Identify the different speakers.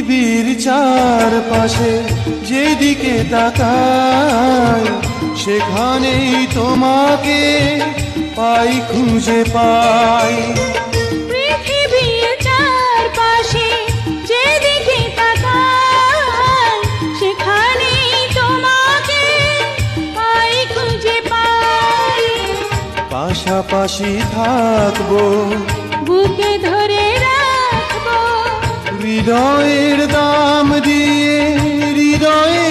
Speaker 1: পৃথিবীর চারপাশে যেদিকে তাকাই সেখানেই তোমাকে পাই, খুঁজে পাই।
Speaker 2: পৃথিবীর চারপাশে যেদিকে তাকাই সেখানেই তোমাকে পাই, খুঁজে পাই।
Speaker 1: পাশাপাশি থাকবো,
Speaker 2: বুকে ধরে রাখবো,
Speaker 1: হৃদয়ের দাম দিয়ে হৃদয়ে